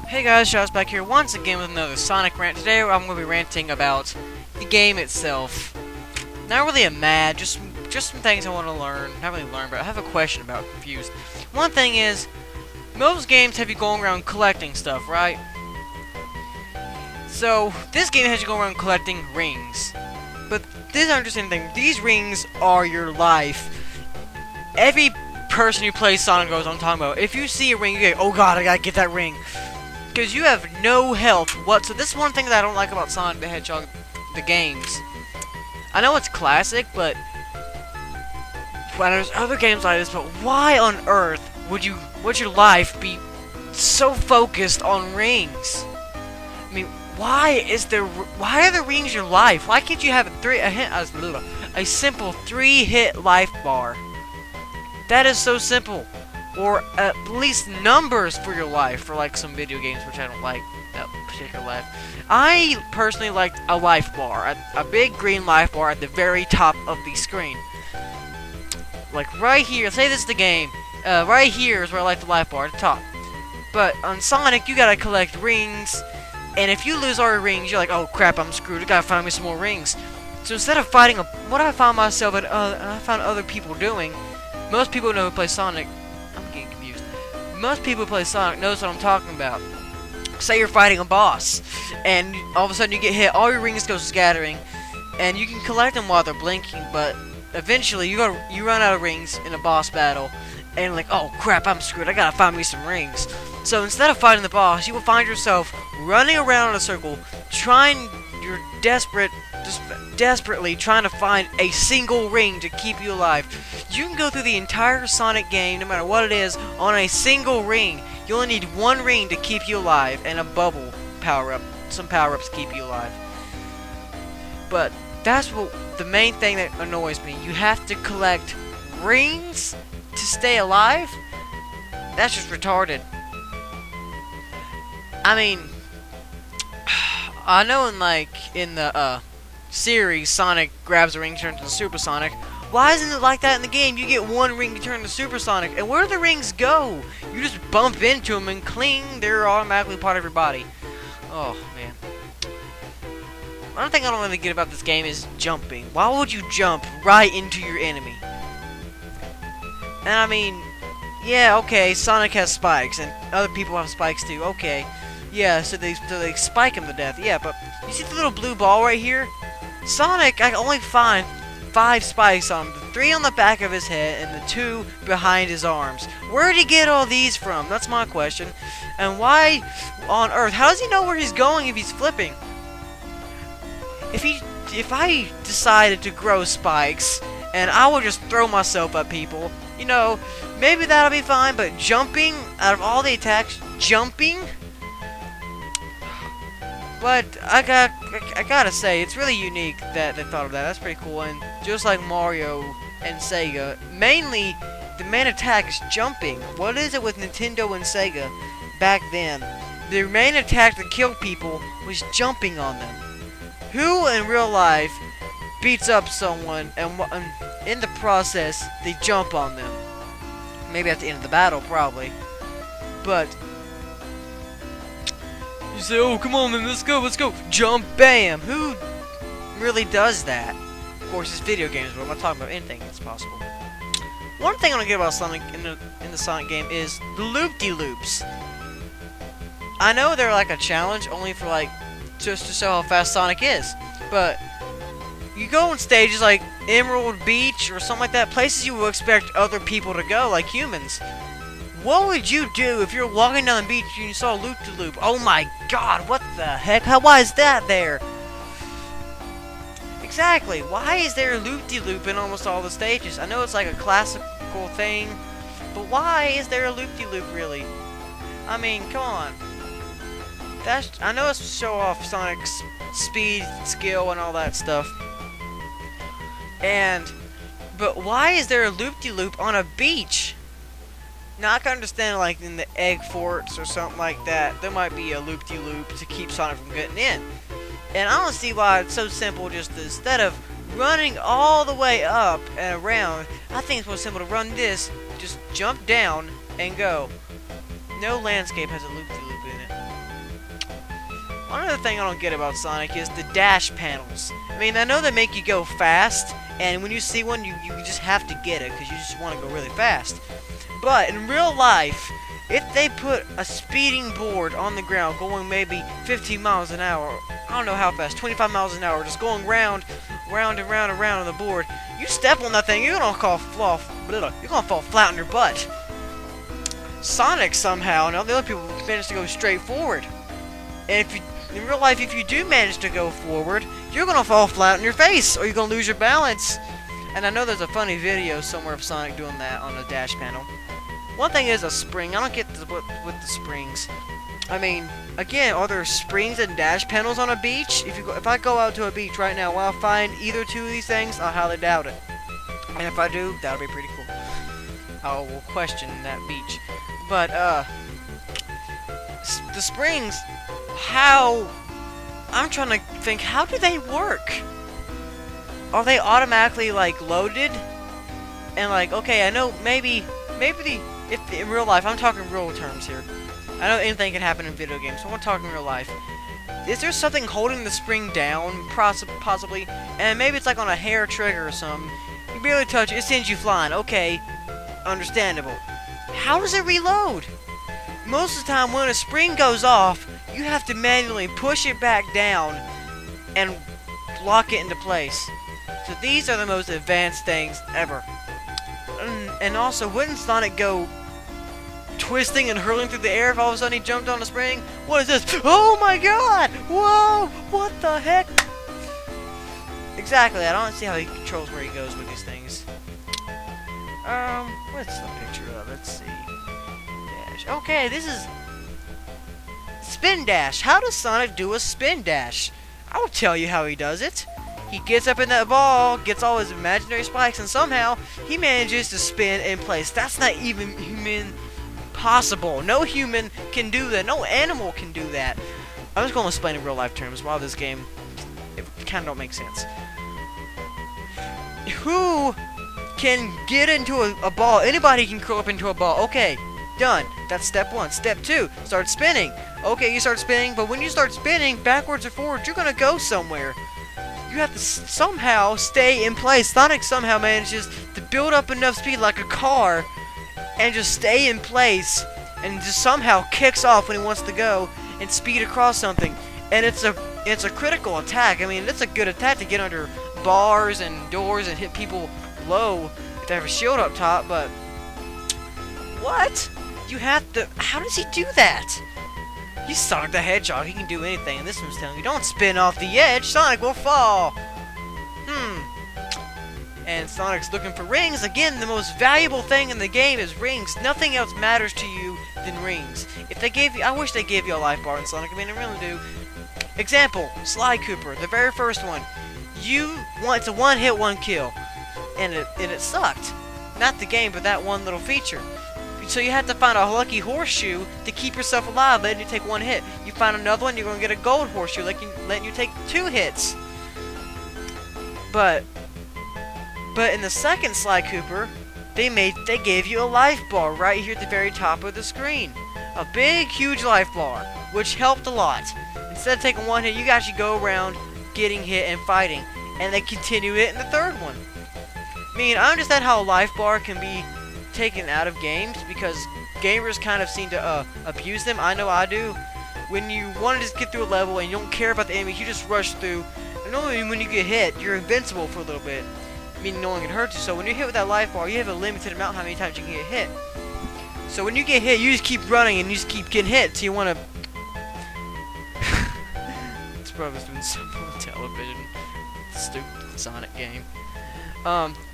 Hey guys, Shaw's back here once again with another Sonic rant. Today I'm going to be ranting about the game itself. Not really a mad, just some things I want to learn. Not really learn, but I have a question about, confused. One thing is, most games have you going around collecting stuff, right? So, this game has you going around collecting rings. But this is an interesting thing. These rings are your life. Every person who plays Sonic knows what I'm talking about. If you see a ring, you go, oh god, I gotta get that ring. Because you have no health whatsoever. This is one thing that I don't like about Sonic the Hedgehog, the games. I know it's classic, but there's other games like this, but why on earth would your life be so focused on rings? I mean, why are the rings your life? Why can't you have a simple 3-hit life bar? That is so simple. Or at least numbers for your life, for like some video games, which I don't like that particular life. I personally like a life bar, a big green life bar at the very top of the screen. Like right here, say this is the game, right here is where I like the life bar, at the top. But on Sonic, you gotta collect rings, and if you lose all your rings, you're like, oh crap, I'm screwed, I gotta find me some more rings. So instead of fighting what I found myself and I found other people doing, most people know who play Sonic. I'm getting confused. Most people who play Sonic knows what I'm talking about. Say you're fighting a boss, and all of a sudden you get hit, all your rings go scattering, and you can collect them while they're blinking, but eventually you run out of rings in a boss battle, and like, oh crap, I'm screwed, I gotta find me some rings. So instead of fighting the boss, you will find yourself running around in a circle, you're desperately trying to find a single ring to keep you alive. You can go through the entire Sonic game, no matter what it is, on a single ring. You only need one ring to keep you alive, and a bubble power-up. Some power-ups keep you alive. But that's the main thing that annoys me. You have to collect rings to stay alive? That's just retarded. I mean, I know in the series, Sonic grabs a ring, turns into Super Sonic. Why isn't it like that in the game? You get one ring to turn to Super Sonic, and where do the rings go? You just bump into them and cling, they're automatically part of your body. Oh, man. One thing I don't really get about this game is jumping. Why would you jump right into your enemy? And I mean, yeah, okay, Sonic has spikes, and other people have spikes too, okay. Yeah, so they spike him to death, yeah, but you see the little blue ball right here? Sonic, I can only find 5 spikes on him. The 3 on the back of his head and the 2 behind his arms. Where did he get all these from? That's my question. And why on earth? How does he know where he's going if he's flipping? If I decided to grow spikes and I would just throw myself at people, you know, maybe that'll be fine, but jumping, out of all the attacks, jumping? But I gotta say, it's really unique that they thought of that. That's pretty cool. And just like Mario and Sega, mainly the main attack is jumping. What is it with Nintendo and Sega back then? The main attack to kill people was jumping on them. Who in real life beats up someone and in the process they jump on them? Maybe at the end of the battle, probably. But you say, oh, come on, man, let's go, jump, bam! Who really does that? Of course, it's video games, but I'm not talking about anything that's possible. One thing I don't get about Sonic in the Sonic game is the loop-de-loops. I know they're like a challenge, only for like, just to show how fast Sonic is, but you go on stages like Emerald Beach or something like that, places you would expect other people to go, like humans. What would you do if you're walking down the beach and you saw a loop-de-loop? Oh my god, what the heck? Why is that there? Exactly, why is there a loop-de-loop in almost all the stages? I know it's like a classical thing, but why is there a loop-de-loop really? I mean, come on. I know it's to show off Sonic's speed, skill, and all that stuff. But why is there a loop-de-loop on a beach? Now, I can understand, like, in the egg forts or something like that, there might be a loop-de-loop to keep Sonic from getting in. And I don't see why it's so simple, just instead of running all the way up and around, I think it's more simple to run just jump down and go. No landscape has a loop-de-loop in it. One other thing I don't get about Sonic is the dash panels. I mean, I know they make you go fast, and when you see one, you just have to get it, because you just want to go really fast. But in real life, if they put a speeding board on the ground going maybe 15 miles an hour, I don't know how fast, 25 miles an hour, just going round and round and round on the board, you step on that thing, you're gonna fall flat on your butt. Sonic somehow, and all the other people manage to go straight forward. And if you, in real life, if you do manage to go forward, you're gonna fall flat on your face, or you're gonna lose your balance. And I know there's a funny video somewhere of Sonic doing that on a dash panel. One thing is a spring. I don't get with the springs. I mean, again, are there springs and dash panels on a beach? If I go out to a beach right now, will I find either two of these things? I highly doubt it. And if I do, that'll be pretty cool. I will question that beach. But the springs, how? I'm trying to think. How do they work? Are they automatically like loaded? And like, okay, I know maybe if in real life, I'm talking real terms here. I know anything can happen in video games, so I'm talking real life. Is there something holding the spring down, possibly? And maybe it's like on a hair trigger or something. You barely touch it, it sends you flying. Okay, understandable. How does it reload? Most of the time, when a spring goes off, you have to manually push it back down and lock it into place. So these are the most advanced things ever. And also, wouldn't Sonic go twisting and hurling through the air if all of a sudden he jumped on a spring? What is this? Oh my god! Whoa! What the heck? Exactly, I don't see how he controls where he goes with these things. What's the picture of? Let's see. Dash. Okay, this is spin dash. How does Sonic do a spin dash? I'll tell you how he does it. He gets up in that ball, gets all his imaginary spikes, and somehow he manages to spin in place. That's not even human possible. No human can do that. No animal can do that. I'm just going to explain in real life terms while this game, it kind of don't make sense. Who can get into a ball? Anybody can curl up into a ball. Okay, done. That's step one. Step two, start spinning. Okay, you start spinning, but when you start spinning backwards or forwards, you're going to go somewhere. You have to somehow stay in place. Sonic somehow manages to build up enough speed like a car and just stay in place and just somehow kicks off when he wants to go and speed across something. And it's a critical attack. I mean, it's a good attack to get under bars and doors and hit people low if they have a shield up top, but what? You have to... How does he do that? He's Sonic the Hedgehog. He can do anything. And this one's telling you, don't spin off the edge. Sonic will fall. And Sonic's looking for rings. Again, the most valuable thing in the game is rings. Nothing else matters to you than rings. If they gave you... I wish they gave you a life bar in Sonic. I mean, I really do. Example, Sly Cooper, the very first one. It's a one-hit, one-kill. And it sucked. Not the game, but that one little feature. So you have to find a lucky horseshoe to keep yourself alive, letting you take one hit. You find another one, you're going to get a gold horseshoe, letting you take 2 hits. But in the second Sly Cooper, they gave you a life bar right here at the very top of the screen. A big, huge life bar, which helped a lot. Instead of taking one hit, you can actually go around getting hit and fighting. And they continue it in the third one. I mean, I understand how a life bar can be taken out of games because gamers kind of seem to abuse them. I know I do. When you want to just get through a level and you don't care about the enemies, you just rush through. And normally when you get hit, you're invincible for a little bit, meaning no one can hurt you. So when you're hit with that life bar, you have a limited amount how many times you can get hit. So when you get hit, you just keep running and you just keep getting hit. So you want to... This brother's doing something on television. Stupid Sonic game.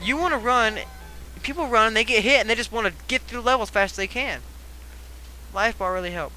You want to run... People run and they get hit and they just want to get through the level as fast as they can. Life bar really helped.